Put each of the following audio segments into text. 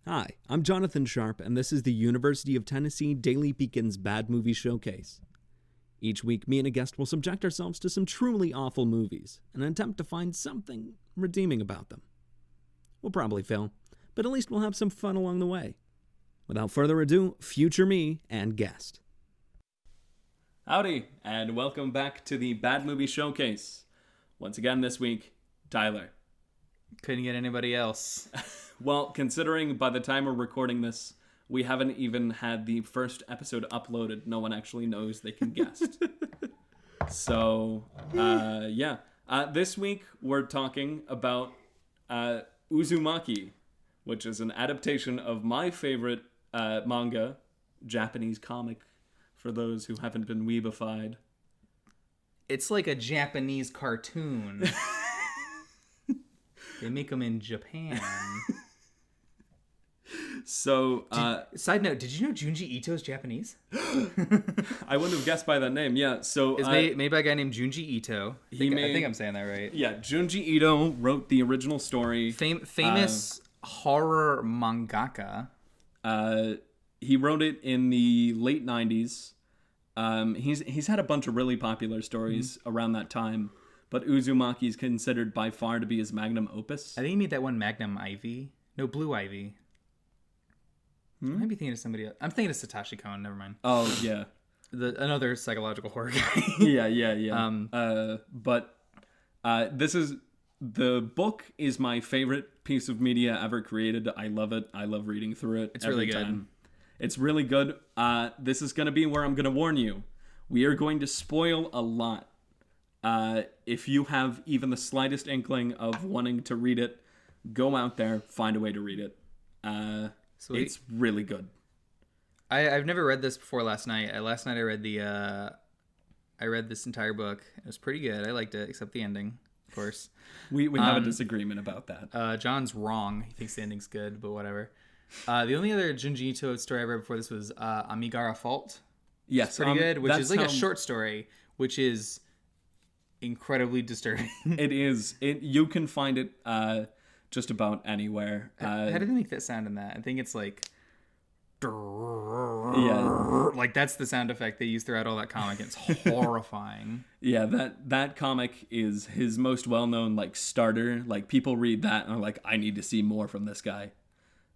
Hi, I'm Jonathan Sharpe, and this is the University of Tennessee Daily Beacon's Bad Movie Showcase. Each week, me and a guest will subject ourselves to some truly awful movies and attempt to find something redeeming about them. We'll probably fail, but at least we'll have some fun along the way. Without further ado, future me and guest. Howdy, and welcome back to the Bad Movie Showcase. Once again this week, Tyler. Couldn't get anybody else. Well, considering by the time we're recording this, we haven't even had the first episode uploaded. No one actually knows they can guest. So, this week we're talking about Uzumaki, which is an adaptation of my favorite manga, Japanese comic, for those who haven't been weebified. It's like a Japanese cartoon. They make them in Japan. So, side note, did you know Junji Ito is Japanese? I wouldn't have guessed by that name. Yeah, so it's made by a guy named Junji Ito. I think I'm saying that right. Yeah, Junji Ito wrote the original story. Famous horror mangaka. He wrote it in the late 90s. He's had a bunch of really popular stories around that time, but Uzumaki is considered by far to be his magnum opus. I think he made that one Magnum Ivy. No, Blue Ivy. I might be thinking of somebody else. I'm thinking of Satoshi Kon. Never mind. Oh, yeah. Another psychological horror guy. Yeah. The book is my favorite piece of media ever created. I love it. I love reading through it. It's really good. Time. It's really good. This is going to be where I'm going to warn you. We are going to spoil a lot. If you have even the slightest inkling of wanting to read it, go out there, find a way to read it. It's really good. I've never read this before last night. Last night I read this entire book. It was pretty good. I liked it, except the ending, of course. We have a disagreement about that. John's wrong. He thinks the ending's good, but whatever. The only other Junji Ito story I read before this was Amigara Fault. Yes. It's pretty good, which is like a short story, which is incredibly disturbing. It is. You can find it just about anywhere. How do they make that sound in that? I think it's like... Yeah. Like that's the sound effect they use throughout all that comic. It's horrifying. Yeah, that comic is his most well-known like starter. Like people read that and are like, I need to see more from this guy.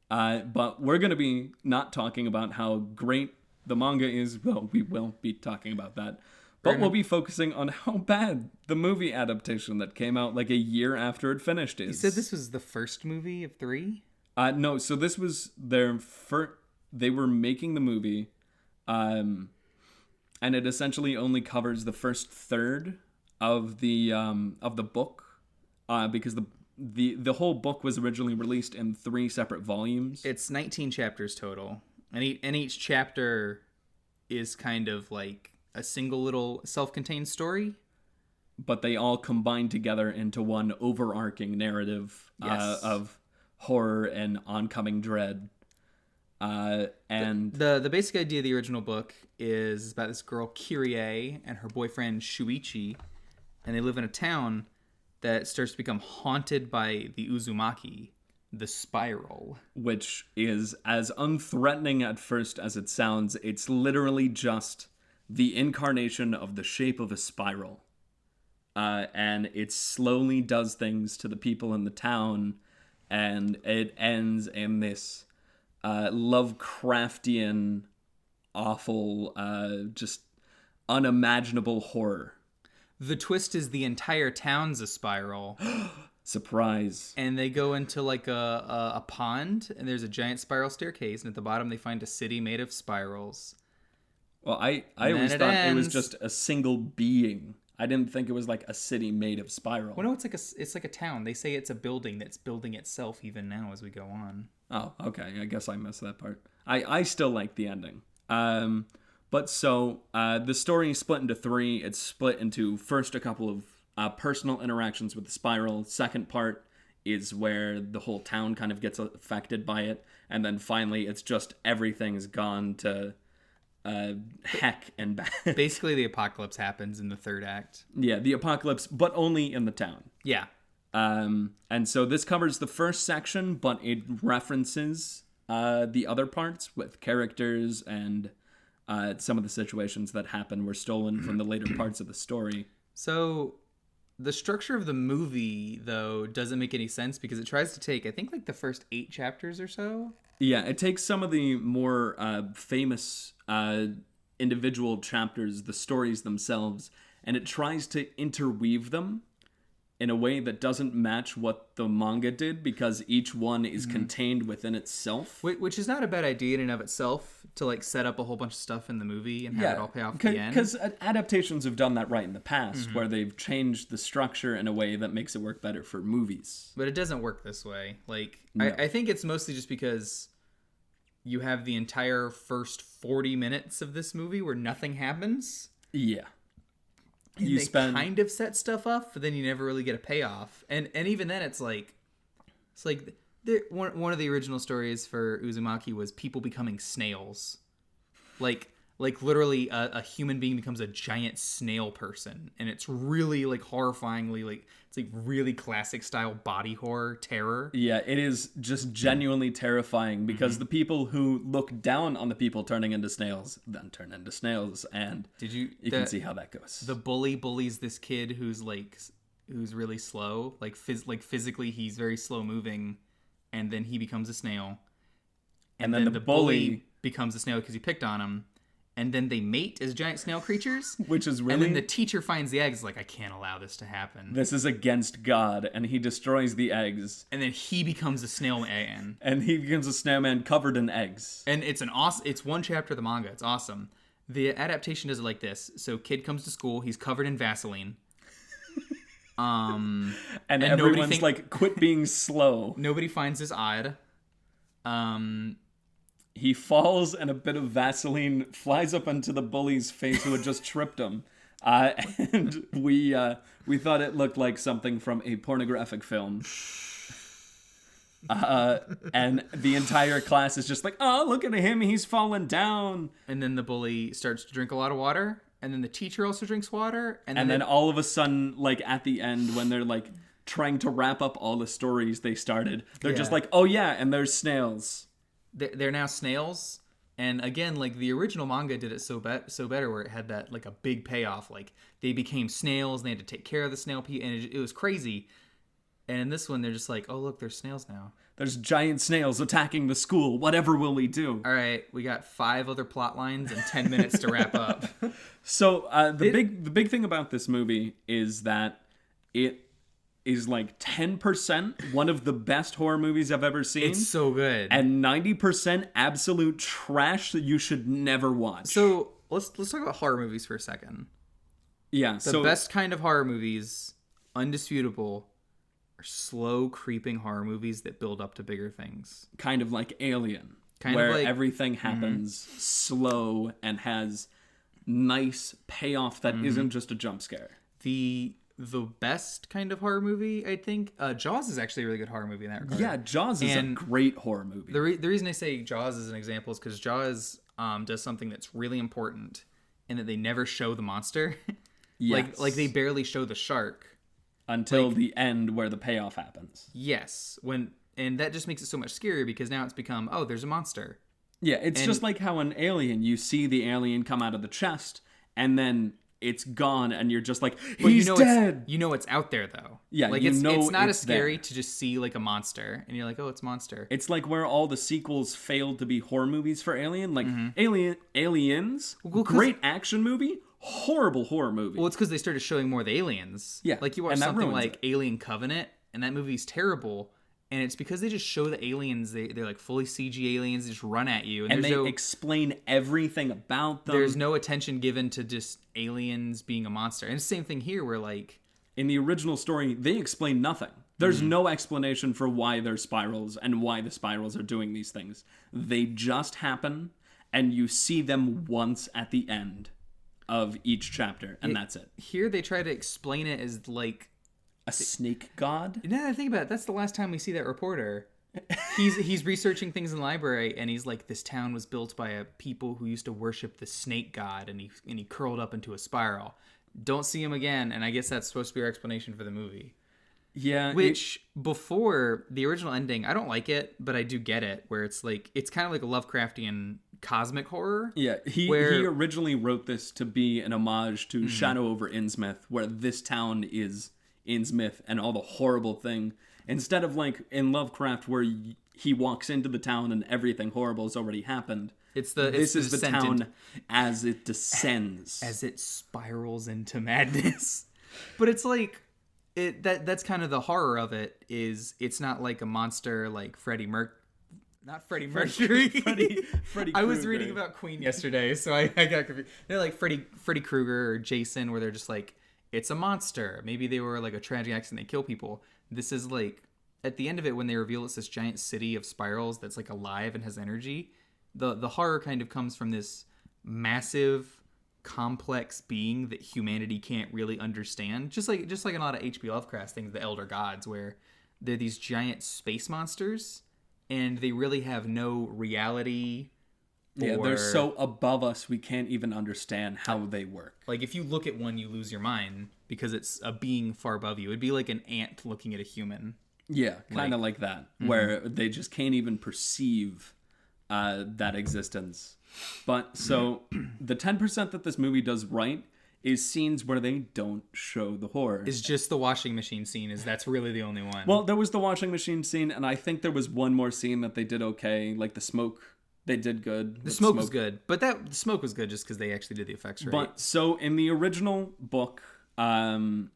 But we're going to be not talking about how great the manga is. Well, we will be talking about that. But we'll be focusing on how bad the movie adaptation that came out like a year after it finished is. You said this was the first movie of 3? No, so this was their first... They were making the movie, and it essentially only covers the first third of the book, because the whole book was originally released in 3 separate volumes. It's 19 chapters total, and each chapter is kind of like a single little self-contained story. But they all combine together into one overarching narrative of horror and oncoming dread. And the basic idea of the original book is about this girl Kyrie and her boyfriend Shuichi, and they live in a town that starts to become haunted by the Uzumaki, the spiral, which is as unthreatening at first as it sounds. It's literally just the incarnation of the shape of a spiral, and it slowly does things to the people in the town, and it ends in this Lovecraftian, awful, just unimaginable horror. The twist is the entire town's a spiral. Surprise. And they go into like a pond, and there's a giant spiral staircase, and at the bottom they find a city made of spirals. Well, I always thought it was just a single being. I didn't think it was like a city made of spiral. Well, no, it's like a town. They say it's a building that's building itself even now as we go on. Oh, okay. I guess I missed that part. I still like the ending. But so the story is split into 3. It's split into first a couple of personal interactions with the spiral. Second part is where the whole town kind of gets affected by it. And then finally, it's just everything's gone to heck and bad. Basically, the apocalypse happens in the 3rd act. Yeah, the apocalypse, but only in the town. Yeah. And so this covers the first section, but it references The other parts with characters and some of the situations that happen were stolen from the later parts of the story. So the structure of the movie, though, doesn't make any sense because it tries to take, I think, like the first 8 chapters or so. Yeah, it takes some of the more famous individual chapters, the stories themselves, and it tries to interweave them in a way that doesn't match what the manga did, because each one is contained within itself. Which is not a bad idea in and of itself, to like set up a whole bunch of stuff in the movie and have it all pay off at the end. Because adaptations have done that right in the past, where they've changed the structure in a way that makes it work better for movies. But it doesn't work this way. Like, No. I think it's mostly just because you have the entire first 40 minutes of this movie where nothing happens. Yeah. And kind of set stuff up, but then you never really get a payoff. And even then, it's like one of the original stories for Uzumaki was people becoming snails, like literally a human being becomes a giant snail person, and it's really like horrifyingly like it's like really classic style body horror terror. Yeah, it is just genuinely terrifying because the people who look down on the people turning into snails then turn into snails, and you can see how that goes. The bully bullies this kid who's really slow, like physically he's very slow moving, and then he becomes a snail, and then the bully becomes a snail because he picked on him. And then they mate as giant snail creatures. Which is really... And then the teacher finds the eggs, like, I can't allow this to happen. This is against God, and he destroys the eggs. And then he becomes a snail man. And he becomes a snowman covered in eggs. And it's it's one chapter of the manga. It's awesome. The adaptation does it like this. So kid comes to school, he's covered in Vaseline. And everyone's like, quit being slow. Nobody finds this odd. He falls, and a bit of Vaseline flies up onto the bully's face who had just tripped him. And we thought it looked like something from a pornographic film. And the entire class is just like, oh, look at him, he's fallen down. And then the bully starts to drink a lot of water. And then the teacher also drinks water. And then all of a sudden, like at the end, when they're like trying to wrap up all the stories they started, they're just like, oh yeah, and there's snails. They're now snails, and again, like the original manga did it so better, where it had that like a big payoff. Like they became snails, and they had to take care of the snail people, and it was crazy. And in this one, they're just like, oh look, there's snails now. There's giant snails attacking the school. Whatever will we do? All right, we got 5 other plot lines and 10 minutes to wrap up. So the big thing about this movie is that it is like 10% one of the best horror movies I've ever seen. It's so good. And 90% absolute trash that you should never watch. So let's talk about horror movies for a second. Yeah. The best kind of horror movies, undisputable, are slow creeping horror movies that build up to bigger things. Kind of like Alien. Where everything happens slow and has nice payoff that isn't just a jump scare. The best kind of horror movie, I think, Jaws is actually a really good horror movie in that regard. Yeah, Jaws is a great horror movie. The reason I say Jaws is an example is because Jaws does something that's really important in that they never show the monster. Yes. like they barely show the shark. Until the end where the payoff happens. Yes. And that just makes it so much scarier because now it's become, oh, there's a monster. Yeah, it's just like how in Alien, you see the alien come out of the chest, and then it's gone, and you're just like, he's dead! You know it's out there, though. Yeah, like it's not as scary there. To just see, like, a monster, and you're like, oh, it's a monster. It's like where all the sequels failed to be horror movies for Alien. Like, Aliens, great action movie, horrible horror movie. Well, it's because they started showing more of the aliens. Yeah. Like, you watch something like Alien Covenant, and that movie's terrible, and it's because they just show the aliens, they're like fully CG aliens, they just run at you. And they explain everything about them. There's no attention given to just aliens being a monster. And it's the same thing here where like... In the original story, they explain nothing. There's no explanation for why there's spirals and why the spirals are doing these things. They just happen, and you see them once at the end of each chapter, and that's it. Here they try to explain it as like... A snake god? Now that I think about it, that's the last time we see that reporter. He's researching things in the library, and he's like, this town was built by a people who used to worship the snake god, and he curled up into a spiral. Don't see him again, and I guess that's supposed to be our explanation for the movie. Yeah. Which, before the original ending, I don't like it, but I do get it, where it's like, it's kind of like a Lovecraftian cosmic horror. Yeah, he originally wrote this to be an homage to Shadow over Innsmouth, where this town is Innsmouth and all the horrible thing. Instead of like in Lovecraft, where he walks into the town and everything horrible has already happened. This is the town as it descends, as it spirals into madness. But it's like that's kind of the horror of it. Is it's not like a monster like not Freddie Mercury. Freddie I was reading about Queen yesterday, so I got confused. They're like Freddy Krueger or Jason, where they're just like, it's a monster. Maybe they were like a tragic accident, they kill people. This is like, at the end of it, when they reveal it's this giant city of spirals that's like alive and has energy, the horror kind of comes from this massive, complex being that humanity can't really understand. Just like in a lot of H.P. Lovecraft things, the Elder Gods, where they're these giant space monsters, and they really have no reality. Yeah, they're so above us, we can't even understand how they work. Like, if you look at one, you lose your mind, because it's a being far above you. It'd be like an ant looking at a human. Yeah, kind of like that, where they just can't even perceive that existence. But, so, the 10% that this movie does right is scenes where they don't show the horror. It's just the washing machine scene. That's really the only one. Well, there was the washing machine scene, and I think there was one more scene that they did okay, like the smoke. They did good. The smoke was good, but the smoke was good just because they actually did the effects right. But so in the original book, the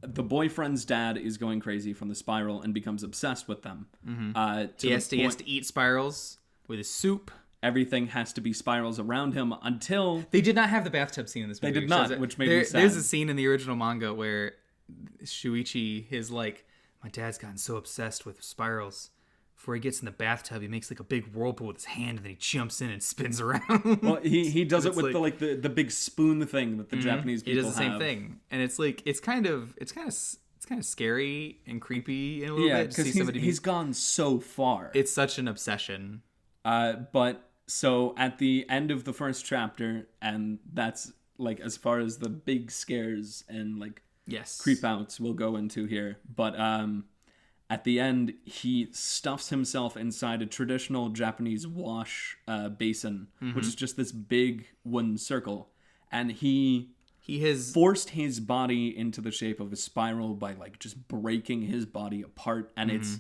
boyfriend's dad is going crazy from the spiral and becomes obsessed with them. He has to eat spirals with his soup. Everything has to be spirals around him until... They did not have the bathtub scene in this movie. They did not, which made me sad. There's a scene in the original manga where Shuichi is like, my dad's gotten so obsessed with spirals. Before he gets in the bathtub, he makes like a big whirlpool with his hand, and then he jumps in and spins around. Well, he does it with the big spoon thing that the Japanese people have. He does the same thing, and it's like it's kind of scary and creepy in a little bit. Yeah, because he's gone so far. It's such an obsession. But so at the end of the first chapter, and that's like as far as the big scares and like creep outs we'll go into here, but at the end, he stuffs himself inside a traditional Japanese wash basin, which is just this big wooden circle. And he has forced his body into the shape of a spiral by like just breaking his body apart. And it's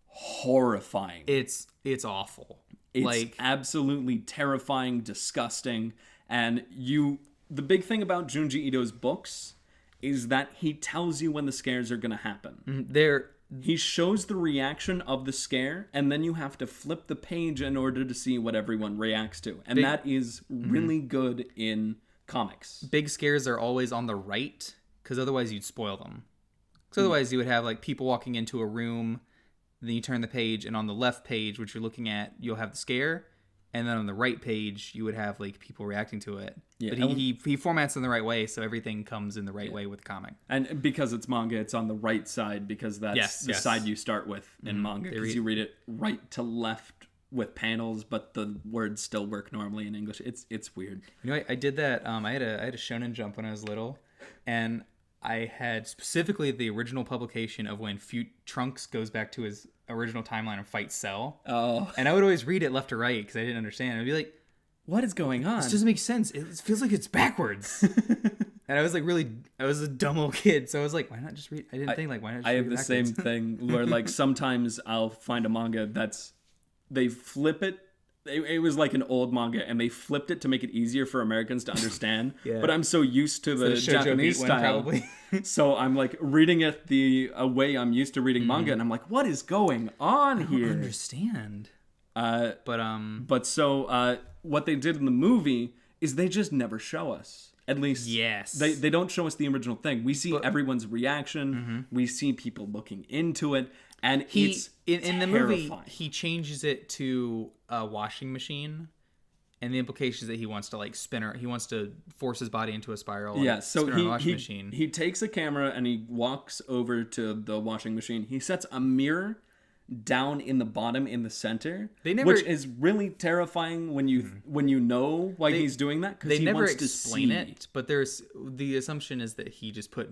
horrifying. It's awful. It's like absolutely terrifying, disgusting. And the big thing about Junji Ito's books is that he tells you when the scares are going to happen. He shows the reaction of the scare, and then you have to flip the page in order to see what everyone reacts to. And that is really good in comics. Big scares are always on the right, because otherwise you'd spoil them. Because otherwise you would have like people walking into a room, then you turn the page, and on the left page, which you're looking at, you'll have the scare. And then on the right page, you would have like people reacting to it. Yeah, but he formats in the right way, so everything comes in the right way with the comic. And because it's manga, it's on the right side, because that's the side you start with in manga. Because you read it right to left with panels, but the words still work normally in English. It's weird. You know, I did that. I had a Shonen Jump when I was little, and I had specifically the original publication of when Trunks goes back to his original timeline and fights Cell. Oh. And I would always read it left to right because I didn't understand. I'd be like, what is going on? This doesn't make sense. It feels like it's backwards. And I was like I was a dumb little kid. So I was like, why not just read? I didn't think like, why not just read I have the same thing where like sometimes I'll find a manga they flip it. It was like an old manga, and they flipped it to make it easier for Americans to understand. But I'm so used to the Japanese style, probably. So I'm like reading it the way I'm used to reading manga, and I'm like, what is going on here? I don't understand. But so what they did in the movie is they just never show us. At least, yes, they don't show us the original thing. We see everyone's reaction. We see people looking into it, and it's in the movie he changes it to a washing machine, and the implication is that he wants to like he wants to force his body into a spiral. Yeah, so he takes a camera and he walks over to the washing machine. He sets a mirror down in the bottom in the center, which is really terrifying when you know why he's doing that, because he wants to explain it. But there's the assumption is that he just put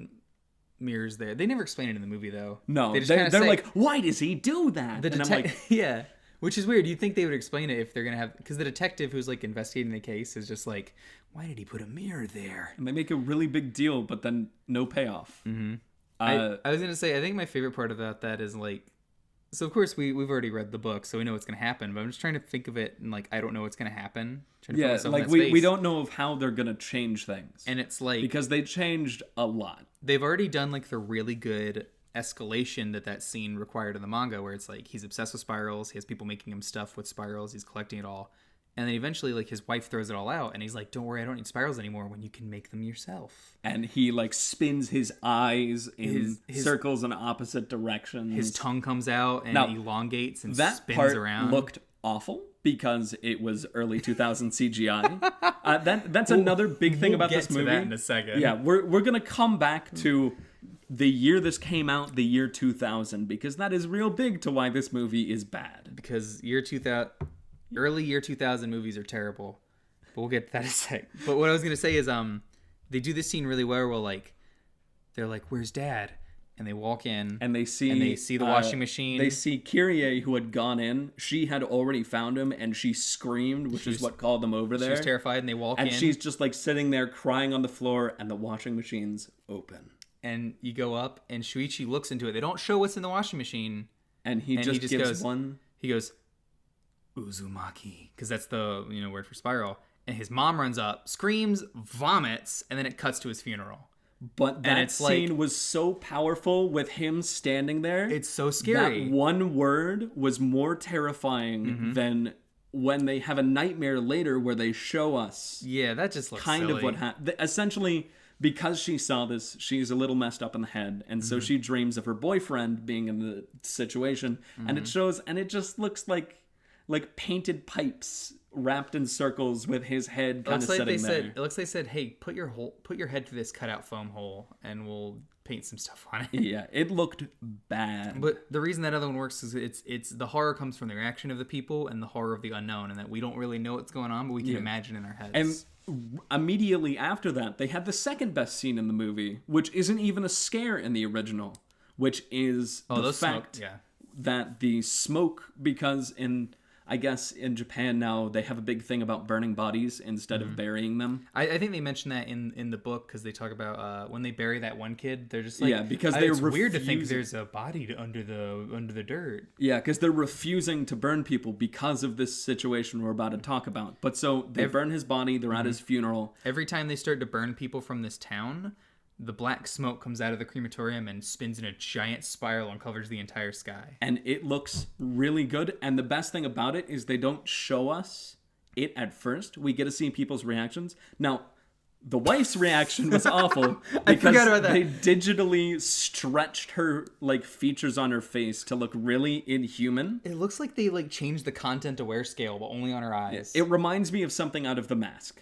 mirrors there. They never explain it in the movie though. No, they just they're say, like, why does he do that? And I'm like, yeah, which is weird. You'd think they would explain it if they're gonna have, because the detective who's like investigating the case is just like, why did he put a mirror there? and they make a really big deal, but then no payoff. Mm-hmm. I was gonna say, I think my favorite part about that is like, so of course we've already read the book, so we know what's gonna happen. But I'm just trying to think of it and like I don't know what's gonna happen. Yeah, like we don't know of how they're gonna change things, and it's like because they changed a lot. They've already done like the really good escalation that scene required in the manga, where it's like he's obsessed with spirals. He has people making him stuff with spirals. He's collecting it all. And then eventually, like, his wife throws it all out, and he's like, don't worry, I don't need spirals anymore when you can make them yourself. And he, like, spins his eyes in circles in opposite directions. His tongue comes out and elongates and that spins part around. Looked awful because it was early 2000 CGI. That's another big thing about this movie. We'll get to that in a second. Yeah, we're going to come back to the year this came out, the year 2000, because that is real big to why this movie is bad. Because early year 2000 movies are terrible, but we'll get to that in a sec. But what I was gonna say is, they do this scene really well. Where like, they're like, "Where's Dad?" And they walk in, and they see the washing machine. They see Kyrie, who had gone in. She had already found him, and she screamed, which is what called them over there. She was terrified, and they walk in, and she's just like sitting there crying on the floor, and the washing machine's open. And you go up, and Shuichi looks into it. They don't show what's in the washing machine, and he just gives goes, one. He goes, Uzumaki, because that's the word for spiral. And his mom runs up, screams, vomits, and then it cuts to his funeral. But that scene was so powerful with him standing there. It's so scary. That one word was more terrifying than when they have a nightmare later where they show us. Yeah, that just looks kind silly. of what happened. Essentially, because she saw this, she's a little messed up in the head, and so she dreams of her boyfriend being in the situation, and it shows, and it just looks like painted pipes wrapped in circles with his head kind of sitting there. It looks like they said, "Hey, put your head through this cutout foam hole, and we'll paint some stuff on it." Yeah, it looked bad. But the reason that other one works is it's the horror comes from the reaction of the people and the horror of the unknown, and that we don't really know what's going on, but we can imagine in our heads. And immediately after that, they had the second best scene in the movie, which isn't even a scare in the original, which is the fact that the smoke, because I guess in Japan now they have a big thing about burning bodies instead of burying them. I think they mention that in the book, because they talk about when they bury that one kid, they're just like, because it's weird to think there's a body under the dirt. Yeah, because they're refusing to burn people because of this situation we're about to talk about. But so they burn his body, they're at his funeral. Every time they start to burn people from this town, the black smoke comes out of the crematorium and spins in a giant spiral and covers the entire sky. And it looks really good. And the best thing about it is they don't show us it at first. We get to see people's reactions. Now, the wife's reaction was awful I forgot about that. They digitally stretched her features on her face to look really inhuman. It looks like they changed the content aware scale, but only on her eyes. It reminds me of something out of The Mask.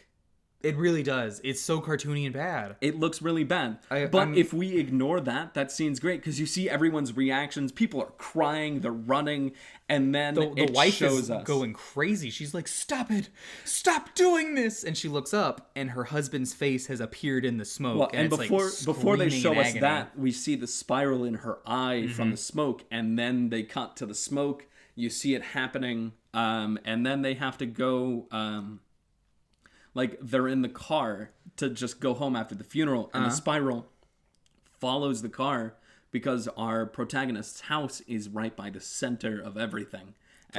It really does. It's so cartoony and bad. It looks really bad. But if we ignore that scene's great, because you see everyone's reactions. People are crying, they're running, and then the wife shows us going crazy. She's like, "Stop it! Stop doing this!" And she looks up, and her husband's face has appeared in the smoke. Well, and it's before they show us agony. that, we see the spiral in her eye from the smoke, and then they cut to the smoke. You see it happening, and then they have to go. They're in the car to just go home after the funeral, and the spiral follows the car because our protagonist's house is right by the center of everything.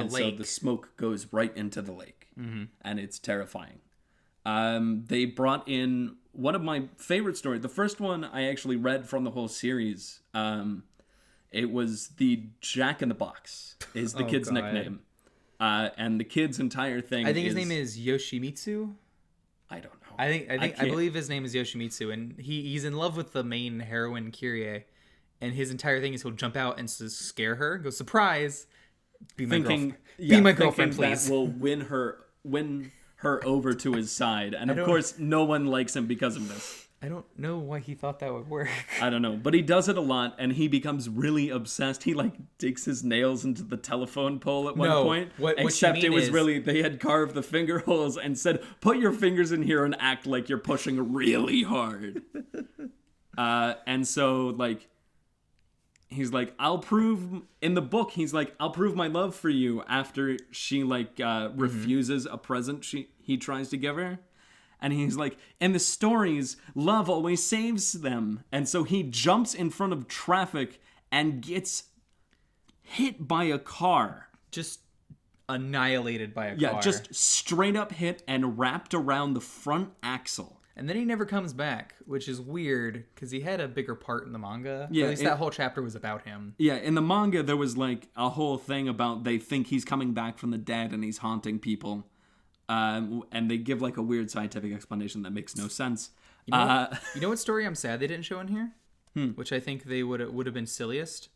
So the smoke goes right into the lake, and it's terrifying. They brought in one of my favorite stories. The first one I actually read from the whole series. It was the Jack in the Box is the kid's nickname. And the kid's entire thing I think his name is Yoshimitsu. I don't know. I believe his name is Yoshimitsu, and he's in love with the main heroine Kyrie, and his entire thing is he'll jump out and scare her, go surprise, be my girlfriend, please. That will win her over to his side, and of course, no one likes him because of this. I don't know why he thought that would work. I don't know, but he does it a lot, and he becomes really obsessed. He digs his nails into the telephone pole at one point. Except it was really, they had carved the finger holes and said, "Put your fingers in here and act like you're pushing really hard." And so, like, he's like, I'll prove, in the book, he's like, I'll prove my love for you after she, like, refuses a present he tries to give her. And he's like, in the stories, love always saves them. And so he jumps in front of traffic and gets hit by a car. Just annihilated by a car. Yeah, just straight up hit and wrapped around the front axle. And then he never comes back, which is weird because he had a bigger part in the manga. Yeah, at least that whole chapter was about him. Yeah, in the manga, there was like a whole thing about they think he's coming back from the dead and he's haunting people. And they give like a weird scientific explanation that makes no sense. You know what story I'm sad they didn't show in here? Which I think they would have been silliest?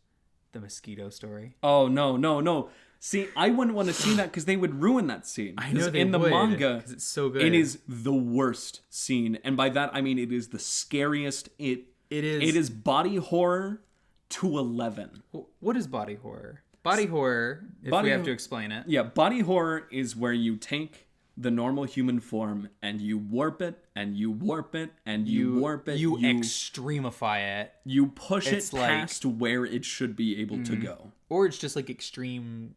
The mosquito story. Oh, no. See, I wouldn't want to see that because they would ruin that scene. I know they in the would, manga, 'cause it's so good. It is the worst scene, and by that I mean it is the scariest. It is body horror to 11. What is body horror? Body horror, if we have to explain it. Yeah, body horror is where you take the normal human form and you warp it and you warp it and you warp it. You extremify it. You push it past where it should be able to go. Or it's just like extreme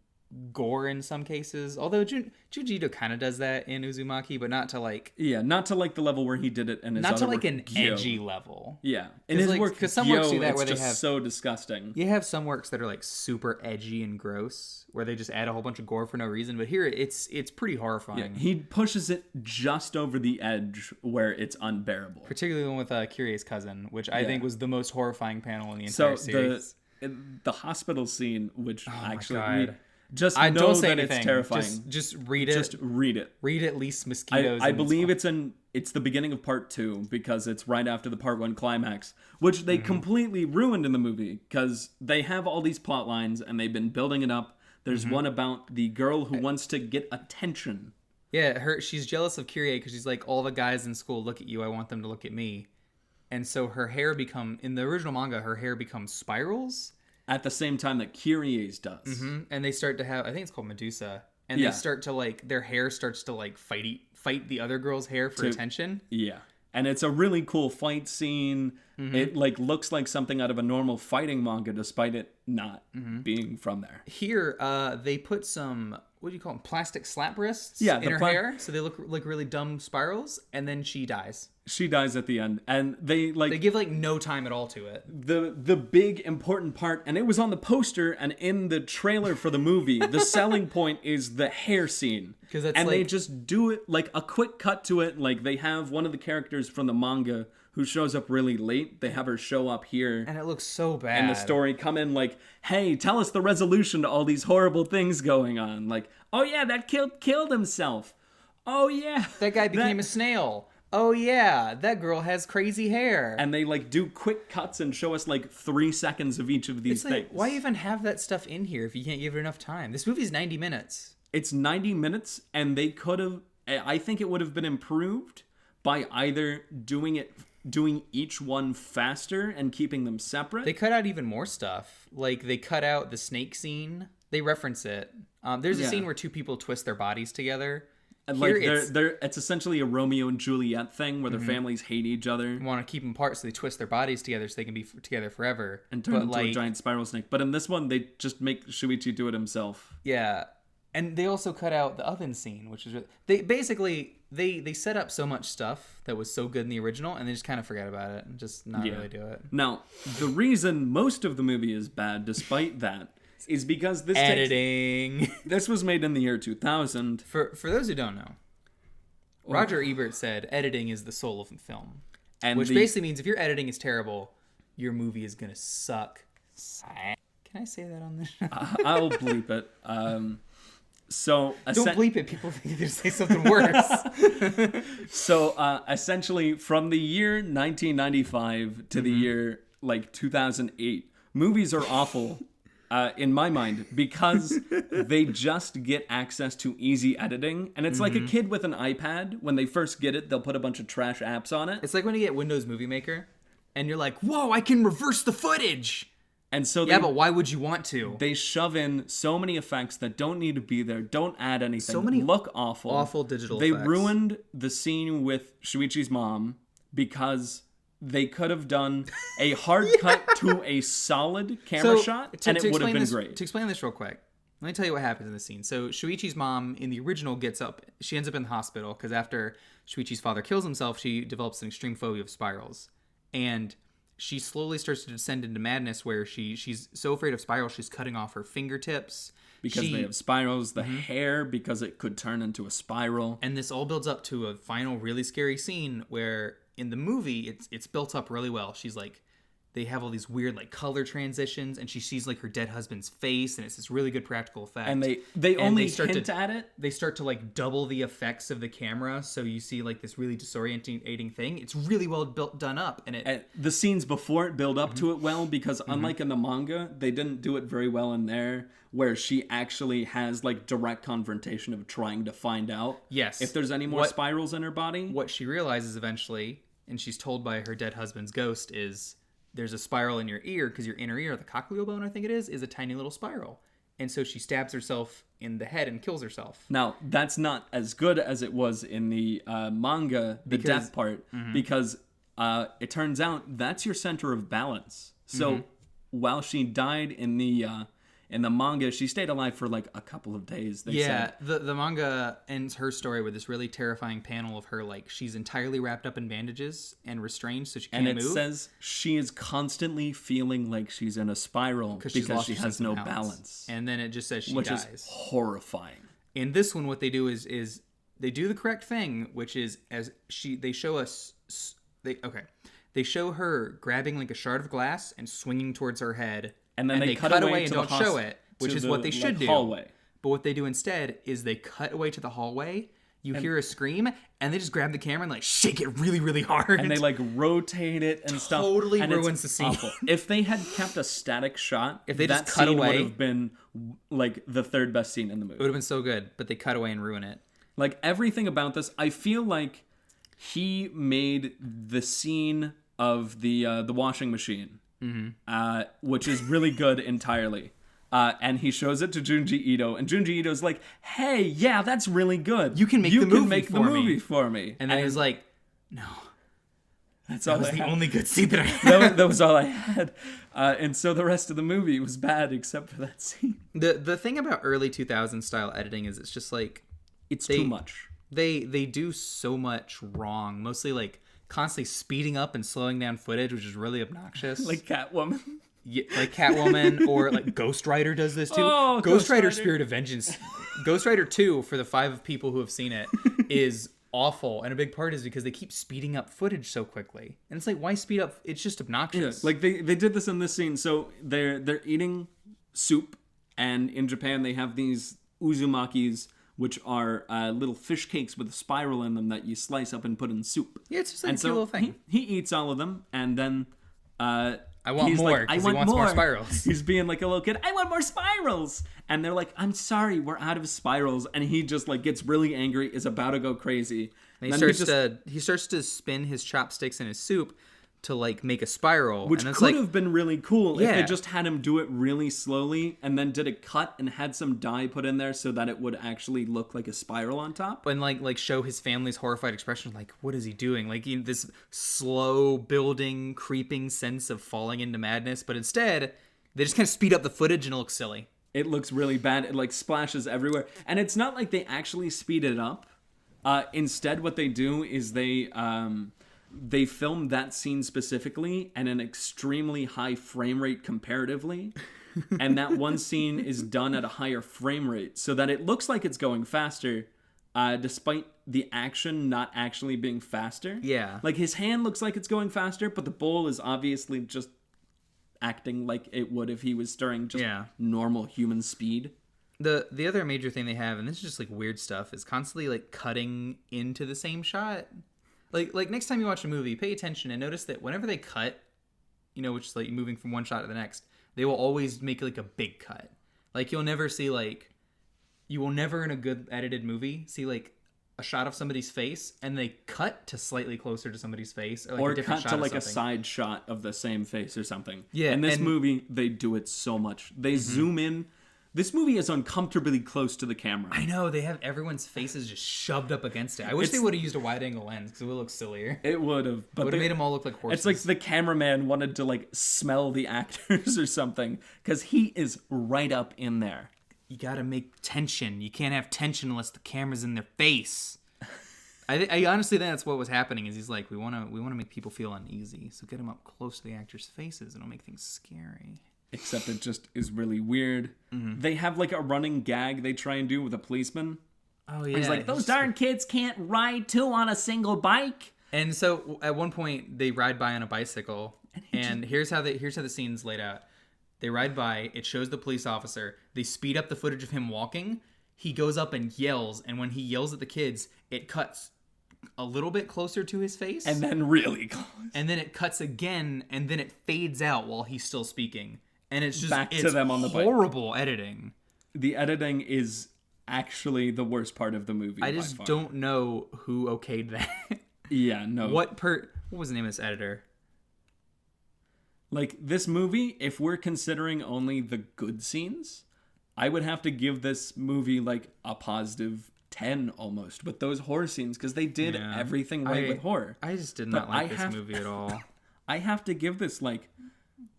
gore in some cases. Although Junji Ito kind of does that in Uzumaki, but not to like... Yeah, not to like the level where he did it in his not other to like work, an Gyo. edgy level. Yeah. In his work, because some works do that it's where they just have... so disgusting. You have some works that are like super edgy and gross, where they just add a whole bunch of gore for no reason. But here, it's pretty horrifying. Yeah, he pushes it just over the edge where it's unbearable. Particularly the one with Kirie's cousin, which I think was the most horrifying panel in the entire series. The hospital scene, which actually... God. Just I know don't say that anything. It's terrifying. Just read it. Just read it. Read at least mosquitoes. I believe it's the beginning of part 2 because it's right after the part 1 climax, which they completely ruined in the movie because they have all these plot lines and they've been building it up. There's one about the girl who wants to get attention. Yeah, she's jealous of Kirie because she's like, all the guys in school look at you. I want them to look at me. And so her hair in the original manga, her hair becomes spirals. At the same time that Kirie's does. Mm-hmm. And they start to have, I think it's called Medusa. And they start to like, their hair starts to like fight the other girl's hair for attention. Yeah. And it's a really cool fight scene. It like looks like something out of a normal fighting manga despite it not being from there. Here, they put some, what do you call them? Plastic slap wrists in her hair. So they look like really dumb spirals. And then she dies. She dies at the end, and they give like no time at all to it. The big important part, and it was on the poster and in the trailer for the movie. The selling point is the hair scene, they just do it like a quick cut to it. Like they have one of the characters from the manga who shows up really late. They have her show up here, and it looks so bad. And the story come in like, hey, tell us the resolution to all these horrible things going on. Like, oh yeah, that killed himself. Oh yeah, that guy became a snail. Oh yeah, that girl has crazy hair. And they like do quick cuts and show us like 3 seconds of each of these things. Why even have that stuff in here if you can't give it enough time? This movie's 90 minutes. It's 90 minutes, and they could have... I think it would have been improved by either doing each one faster and keeping them separate. They cut out even more stuff. Like, they cut out the snake scene. They reference it. There's a scene where 2 people twist their bodies together. And like it's essentially a Romeo and Juliet thing where their families hate each other. Want to keep them apart, so they twist their bodies together so they can be together forever. And turn into a giant spiral snake. But in this one, they just make Shuichi do it himself. Yeah. And they also cut out the oven scene, which is... They set up so much stuff that was so good in the original, and they just kind of forget about it and just not really do it. Now, the reason most of the movie is bad, despite that, is because this editing. This was made in the year 2000. For those who don't know, Roger Ebert said editing is the soul of film, which basically means if your editing is terrible, your movie is gonna suck. Can I say that on this show? I'll bleep it. Don't bleep it. People think you're gonna say something worse. So essentially, from the year 1995 to the year like 2008, movies are awful. In my mind, because they just get access to easy editing. And it's like a kid with an iPad. When they first get it, they'll put a bunch of trash apps on it. It's like when you get Windows Movie Maker, and you're like, whoa, I can reverse the footage! And so but why would you want to? They shove in so many effects that don't need to be there, don't add anything, so many look awful. Awful digital effects. They effects. ruined the scene with Shuichi's mom because they could have done a hard cut to a solid camera shot, and it would have been great. To explain this real quick, let me tell you what happens in the scene. So Shuichi's mom in the original she ends up in the hospital because after Shuichi's father kills himself, she develops an extreme phobia of spirals. And she slowly starts to descend into madness where she's so afraid of spirals, she's cutting off her fingertips. Because they have spirals, the hair, because it could turn into a spiral. And this all builds up to a final really scary scene where in the movie, it's built up really well. She's like, they have all these weird like color transitions, and she sees like her dead husband's face, and it's this really good practical effect. And they only hint at it. They start to like double the effects of the camera, so you see like this really disorientating thing. It's really well done up, and the scenes before it build up to it well, because unlike in the manga, they didn't do it very well in there, where she actually has like direct confrontation of trying to find out if there's any more spirals in her body. What she realizes eventually, and she's told by her dead husband's ghost, is there's a spiral in your ear, because your inner ear, the cochlear bone, I think it is a tiny little spiral. And so she stabs herself in the head and kills herself. Now, that's not as good as it was in the manga, death part, because it turns out that's your center of balance. So while she died in the manga, she stayed alive for like a couple of days. They said. The manga ends her story with this really terrifying panel of her like she's entirely wrapped up in bandages and restrained, so she can't move. And it says she is constantly feeling like she's in a spiral because she has no balance. And then it just says she dies. Which is horrifying. In this one, what they do is they do the correct thing, which is they show her grabbing like a shard of glass and swinging towards her head. And then they cut away and don't show it, which is what they should do. Hallway. But what they do instead is they cut away to the hallway. You hear a scream, and they just grab the camera and like shake it really, really hard. And they like rotate it and stuff. Totally ruins the scene. Awful. If they had kept a static shot, if they that just cut scene away, would have been like the third best scene in the movie. It would have been so good, but they cut away and ruin it. Like everything about this, I feel like he made the scene of the washing machine. Which is really good entirely. And he shows it to Junji Ito, and Junji Ito's like, "Hey, yeah, that's really good. You can make the movie for me." And then he was like, "No, that was the only good scene that I had. that was all I had." And so the rest of the movie was bad except for that scene. The thing about early 2000s style editing is it's just like it's too much. They do so much wrong, mostly like constantly speeding up and slowing down footage, which is really obnoxious. Like Catwoman. Yeah, like Catwoman, or like Ghost Rider does this too. Oh, Ghost Rider Spirit of Vengeance. Ghost Rider 2, for the 5 people who have seen it, is awful. And a big part is because they keep speeding up footage so quickly. And it's like, why speed up? It's just obnoxious. Yeah, like they did this in this scene. So they're eating soup, and in Japan they have these uzumakis, which are little fish cakes with a spiral in them that you slice up and put in soup. Yeah, it's just like a cute little thing. He eats all of them, and then I want more, because he wants more spirals. He's being like a little kid, I want more spirals! And they're like, I'm sorry, we're out of spirals. And he just like gets really angry, is about to go crazy. And he starts to spin his chopsticks in his soup to like make a spiral, which and could have been really cool if they just had him do it really slowly and then did a cut and had some dye put in there so that it would actually look like a spiral on top, and like show his family's horrified expression, like what is he doing, like this slow building creeping sense of falling into madness. But instead they just kind of speed up the footage and it looks silly. It looks really bad. It like splashes everywhere, and it's not like they actually speed it up. Instead what they do is they filmed that scene specifically at an extremely high frame rate comparatively. And that one scene is done at a higher frame rate so that it looks like it's going faster, despite the action not actually being faster. Yeah. Like his hand looks like it's going faster, but the bowl is obviously just acting like it would if he was stirring just normal human speed. The other major thing they have, and this is just like weird stuff, is constantly like cutting into the same shot. Like next time you watch a movie, pay attention and notice that whenever they cut, which is like moving from one shot to the next, they will always make like a big cut. Like you will never in a good edited movie see like a shot of somebody's face and they cut to slightly closer to somebody's face, or, like or a different cut shot to like of a side shot of the same face or something. Yeah, in this movie they do it so much. They zoom in This movie is uncomfortably close to the camera. I know, they have everyone's faces just shoved up against it. I wish they would have used a wide-angle lens, because it would look sillier. It would have. But would have made them all look like horses. It's like the cameraman wanted to, like, smell the actors or something, because he is right up in there. You gotta make tension. You can't have tension unless the camera's in their face. I honestly think that's what was happening. Is he's like, we want to make people feel uneasy, so get them up close to the actors' faces, and it'll make things scary. Except it just is really weird. They have like a running gag they try and do with a policeman. Oh yeah, he's like, those darn kids can't ride two on a single bike. And so at one point they ride by on a bicycle, and here's how the scene's laid out. They ride by. It shows the police officer. They speed up the footage of him walking. He goes up and yells, and when he yells at the kids, it cuts a little bit closer to his face, and then really close, and then it cuts again, and then it fades out while he's still speaking, and it's just back to them on the bike. Horrible editing. The editing is actually the worst part of the movie. I just don't know who okayed that. Yeah, no. What was the name of this editor? Like, this movie, if we're considering only the good scenes, I would have to give this movie like a positive 10 almost with those horror scenes, because they did everything right with horror. I just did not like this movie at all. I have to give this like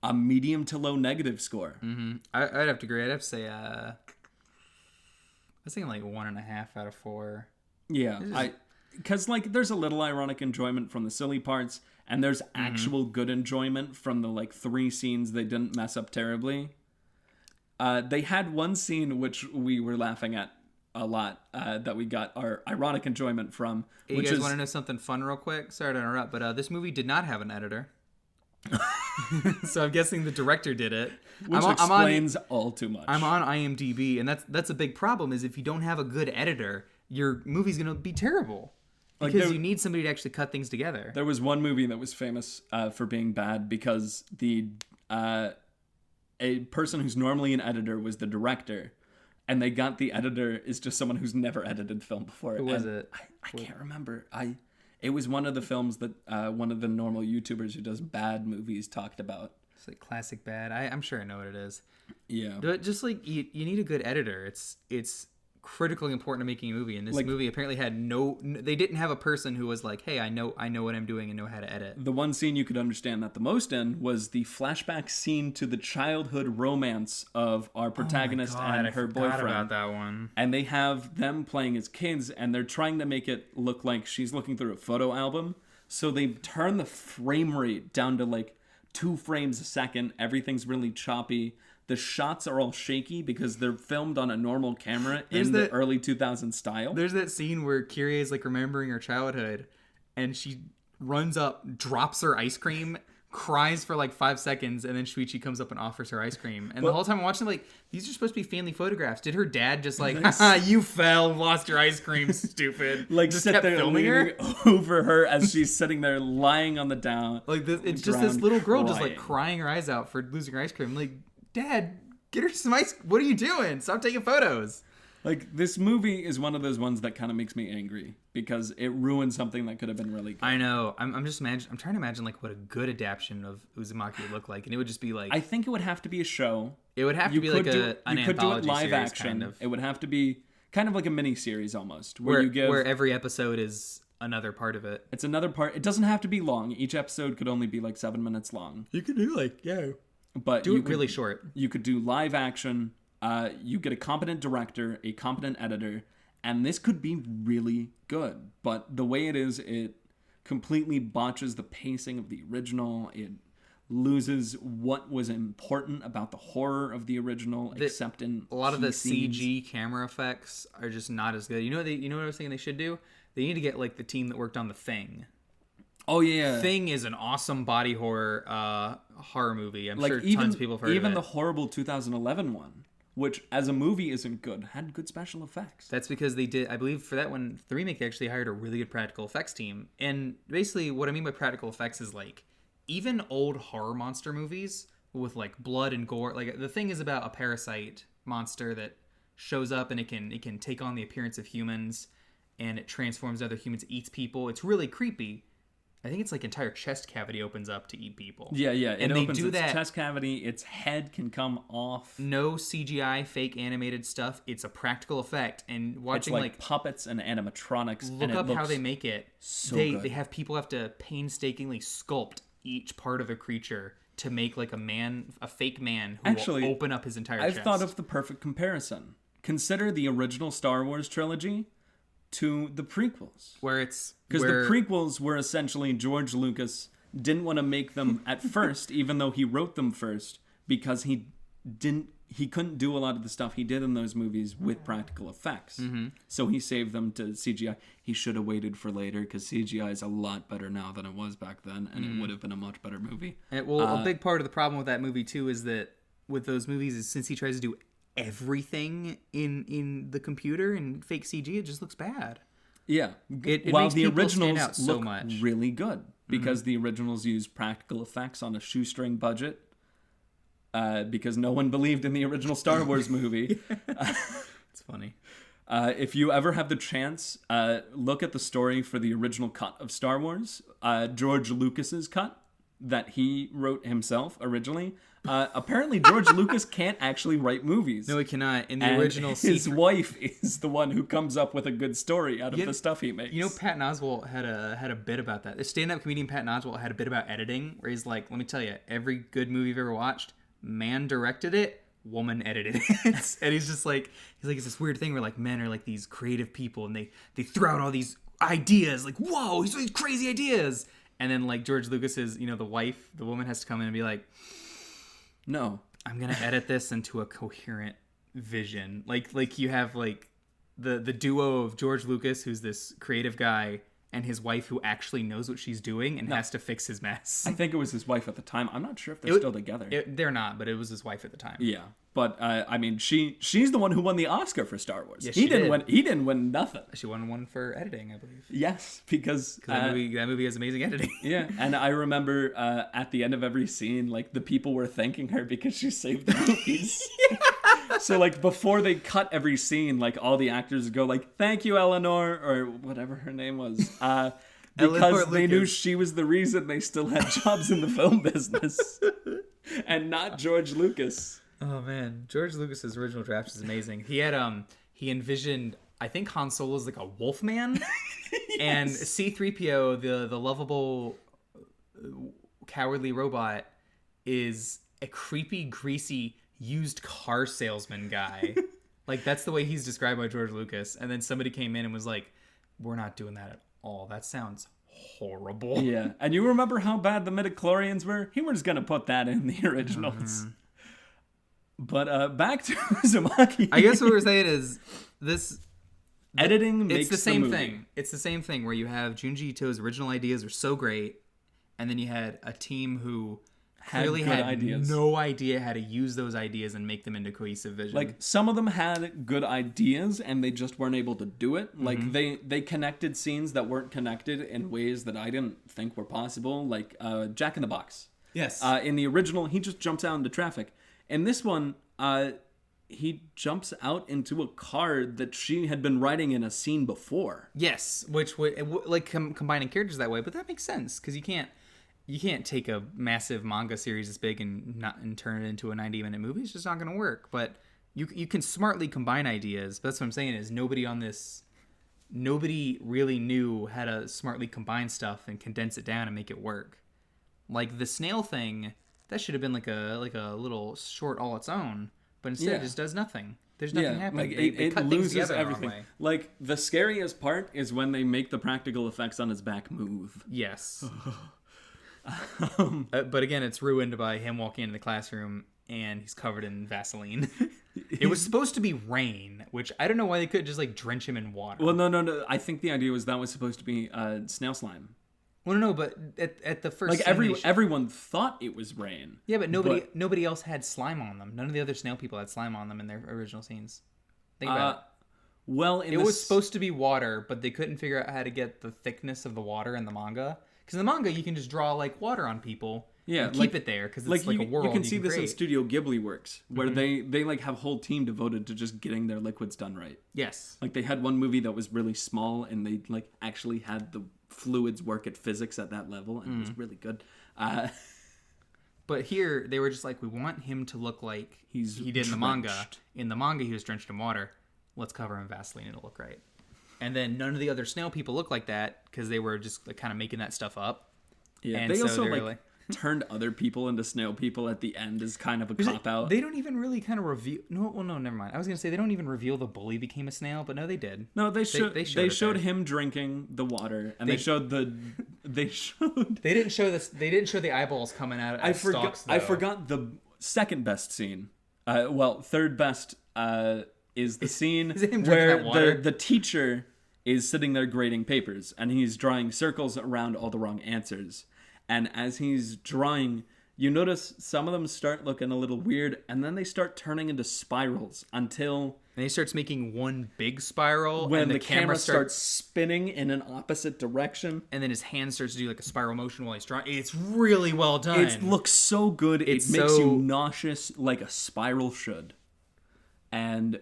a medium to low negative score. Mm-hmm. I'd have to agree. I'd have to say I was thinking like 1.5 out of 4. Yeah, because like there's a little ironic enjoyment from the silly parts, and there's actual good enjoyment from the like 3 scenes they didn't mess up terribly. They had one scene which we were laughing at a lot, that we got our ironic enjoyment from. Hey, you guys want to know something fun real quick? Sorry to interrupt, but this movie did not have an editor. So I'm guessing the director did it. Which explains all too much. I'm on IMDb, and that's a big problem, is if you don't have a good editor, your movie's going to be terrible. Because you need somebody to actually cut things together. There was one movie that was famous for being bad because a person who's normally an editor was the director, and they got the editor is just someone who's never edited film before. Who was it? I can't remember. It was one of the films that one of the normal YouTubers who does bad movies talked about. It's like classic bad. I'm sure I know what it is. Yeah. But just like you need a good editor. It's critically important to making a movie, and this movie apparently had they didn't have a person who was like, hey, I know what I'm doing and know how to edit. The one scene you could understand that the most in was the flashback scene to the childhood romance of our protagonist and her boyfriend. I forgot about that one. And they have them playing as kids, and they're trying to make it look like she's looking through a photo album, so they turn the frame rate down to like 2 frames a second. Everything's really choppy. The shots are all shaky because they're filmed on a normal camera in the early 2000s style. There's that scene where Kyrie is like remembering her childhood, and she runs up, drops her ice cream, cries for like 5 seconds, and then Shuichi comes up and offers her ice cream. And the whole time I'm watching, like, these are supposed to be family photographs. Did her dad just like, you fell, lost your ice cream, stupid? Like, just sit kept there filming her over her as she's sitting there lying on the down. Like it's just this little girl just like crying her eyes out for losing her ice cream. Like, Dad, get her some ice. What are you doing? Stop taking photos. Like, this movie is one of those ones that kind of makes me angry because it ruined something that could have been really good. I know. I'm trying to imagine like what a good adaptation of Uzumaki would look like, and it would just be like. I think it would have to be a show. It would have to be like an anthology. You could do it live series, action. kind of. It would have to be kind of like a mini series almost, where every episode is another part of it. It's another part. It doesn't have to be long. Each episode could only be like 7 minutes long. You could do like But do it really short. You could do live action. You get a competent director, a competent editor, and this could be really good. But the way it is, it completely botches the pacing of the original. It loses what was important about the horror of the original, except in a lot of the scenes. CG camera effects are just not as good. You know what I was thinking they should do? They need to get like the team that worked on The Thing. Oh yeah, Thing is an awesome body horror movie. I'm sure tons of people have heard of it. Even the horrible 2011 one, which as a movie isn't good, had good special effects. That's because they did, I believe for that one, the remake, they actually hired a really good practical effects team. And basically what I mean by practical effects is like, even old horror monster movies with like blood and gore, like The Thing is about a parasite monster that shows up and it can take on the appearance of humans, and it transforms other humans, eats people. It's really creepy. I think it's like entire chest cavity opens up to eat people. Yeah. And It they opens do its that. chest cavity. Its head can come off. No CGI, fake animated stuff. It's a practical effect. And It's watching like puppets and animatronics. look and it up how looks they make it. so They good. have people have to painstakingly sculpt each part of a creature to make like a fake man who Actually, will open up his entire I've chest. thought of the perfect comparison. Consider the original Star Wars trilogy to the prequels. where it's Because the prequels were essentially George Lucas didn't want to make them at first, even though he wrote them first, because he couldn't do a lot of the stuff he did in those movies with practical effects. Mm-hmm. So he saved them to CGI. He should have waited for later, because CGI is a lot better now than it was back then, and it would have been a much better movie. a big part of the problem with that movie too is that with those movies is since he tries to do everything in the computer and fake CG, it just looks bad. Yeah. It While makes the people stand originals out so look much. really good, because the originals used practical effects on a shoestring budget, because no one believed in the original Star Wars movie. It's funny. If you ever have the chance, look at the story for the original cut of Star Wars, George Lucas's cut that he wrote himself originally. Apparently, George Lucas can't actually write movies. No, he cannot. In the And original his wife is the one who comes up with a good story out of You- the stuff he makes. You know, Patton Oswalt had a bit about that. The stand-up comedian Patton Oswalt had a bit about editing, where he's like, "Let me tell you, every good movie you've ever watched, man directed it, woman edited it." And he's like, it's this weird thing where like men are like these creative people, and they throw out all these ideas, like, whoa, he's these crazy ideas, and then like George Lucas's, the woman has to come in and be like, no. I'm gonna edit this into a coherent vision. Like you have like the duo of George Lucas, who's this creative guy, and his wife who actually knows what she's doing and has to fix his mess. I think it was his wife at the time. I'm not sure if they're still together. They're not, but it was his wife at the time. Yeah, but I mean, she's the one who won the Oscar for Star Wars. Yes, he she didn't did. win. He didn't win nothing. She won one for editing, I believe. Yes, because That movie has amazing editing. yeah, and I remember at the end of every scene, like the people were thanking her because she saved the movies. So like before they cut every scene, like all the actors would go like, "Thank you, Eleanor," or whatever her name was, because they knew she was the reason they still had jobs in the film business, and not George Lucas. Oh man, George Lucas's original draft is amazing. He had he envisioned, I think Han Solo's like a wolf man, and C-3PO, the lovable cowardly robot, is a creepy, greasy used car salesman guy. Like that's the way he's described by George Lucas. And then somebody came in and was like, "We're not doing that at all. That sounds horrible." Yeah, and you remember how bad the midichlorians were? He was gonna put that in the originals. But back to Uzumaki. I guess what we're saying is this editing makes it's the same movie. thing. It's the same thing where you have Junji Ito's original ideas are so great, and then you had a team who clearly good had ideas. no idea how to use those ideas and make them into cohesive vision. Like some of them had good ideas and they just weren't able to do it. Like Mm-hmm. they connected scenes that weren't connected in ways that I didn't think were possible. Like Jack in the Box. yes, In the original, he just jumps out into traffic. In this one, he jumps out into a car that she had been riding in a scene before. yes, which would like combining characters that way, but that makes sense because you can't take a massive manga series this big and turn it into a 90-minute movie. It's just not going to work. But you can smartly combine ideas. But that's what I'm saying is nobody really knew how to smartly combine stuff and condense it down and make it work. Like the snail thing, that should have been like a little short all its own. But instead, it just does nothing. There's nothing happening. Like They it cut things loses together the wrong everything. way. Like the scariest part is when they make the practical effects on his back move. Yes. But again, it's ruined by him walking into the classroom and he's covered in Vaseline. It was supposed to be rain, which I don't know why they couldn't just like drench him in water. Well, no. I think the idea was that was supposed to be snail slime. Well, no, but at the first Like scene everyone thought it was rain. yeah, but nobody else had slime on them. None of the other snail people had slime on them in their original scenes. Think about it. Well, It was supposed to be water, but they couldn't figure out how to get the thickness of the water in the manga. Because in the manga, you can just draw like water on people. Yeah, and like- keep it there because it's like you, a world. you can see this in create. Studio Ghibli works, where they like have a whole team devoted to just getting their liquids done right. Yes. Like they had one movie that was really small, and they like actually had the fluids work at physics at that level, and it was really good. But here, they were just like, we want him to look like he did in the manga. In the manga, he was drenched in water. Let's cover him in Vaseline and it'll look right. And then none of the other snail people look like that because they were just like, kind of making that stuff up. Yeah, and they so also like turned other people into snail people at the end as kind of a cop-out. They don't even really kind of reveal... No, never mind. I was going to say they don't even reveal the bully became a snail, but no, they did. No, they showed him drinking the water, and they showed the... They didn't show this. They didn't show the eyeballs coming out of stalks, though. I forgot the second best scene. Third best is the scene where the teacher is sitting there grading papers, and he's drawing circles around all the wrong answers. And as he's drawing, you notice some of them start looking a little weird, and then they start turning into spirals until... And he starts making one big spiral, when and the camera starts spinning in an opposite direction. And then his hand starts to do like a spiral motion while he's drawing. It's really well done. It looks so good. It makes you nauseous like a spiral should. And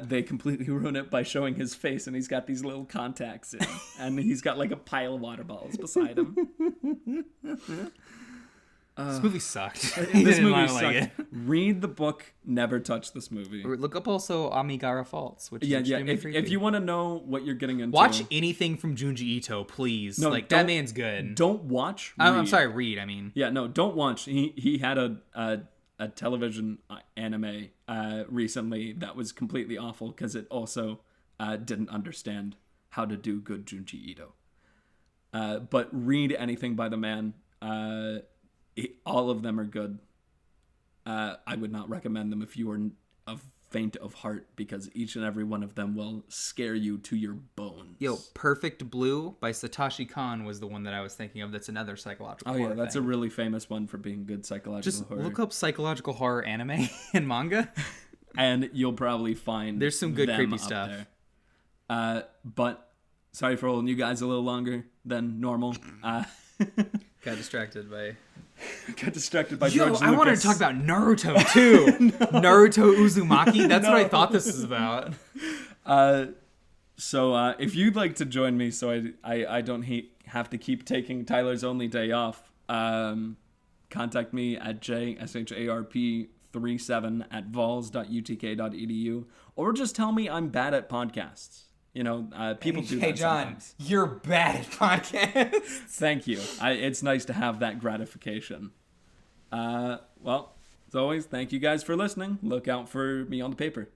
they completely ruin it by showing his face, and he's got these little contacts in, and he's got like a pile of water bottles beside him. This movie sucked. This movie sucked. Like read the book. Never touch this movie. Look up also Amigara Faults, which is If you want to know what you're getting into, watch anything from Junji Ito, please. No, like that man's good. Don't watch. I'm sorry, read. I mean, don't watch. He had a television anime recently that was completely awful because it also didn't understand how to do good Junji Ito. But read anything by the man. All of them are good. I would not recommend them if you are faint of heart, because each and every one of them will scare you to your bones. Perfect Blue by Satoshi Kon was the one that I was thinking of. That's another psychological horror that's a really famous one for being good psychological horror. Just look up psychological horror anime and manga. And you'll probably find there's some good creepy stuff. There. But sorry for holding you guys a little longer than normal. Got distracted by George Lucas. I wanted to talk about Naruto too. Naruto Uzumaki. That's what I thought this was about. So if you'd like to join me, so I don't have to keep taking Tyler's only day off, contact me at jsharp37@vols.utk.edu, or just tell me I'm bad at podcasts. People do that. Hey, John, sometimes. You're bad at podcasts. Thank you. It's nice to have that gratification. Well, as always, thank you guys for listening. Look out for me on the paper.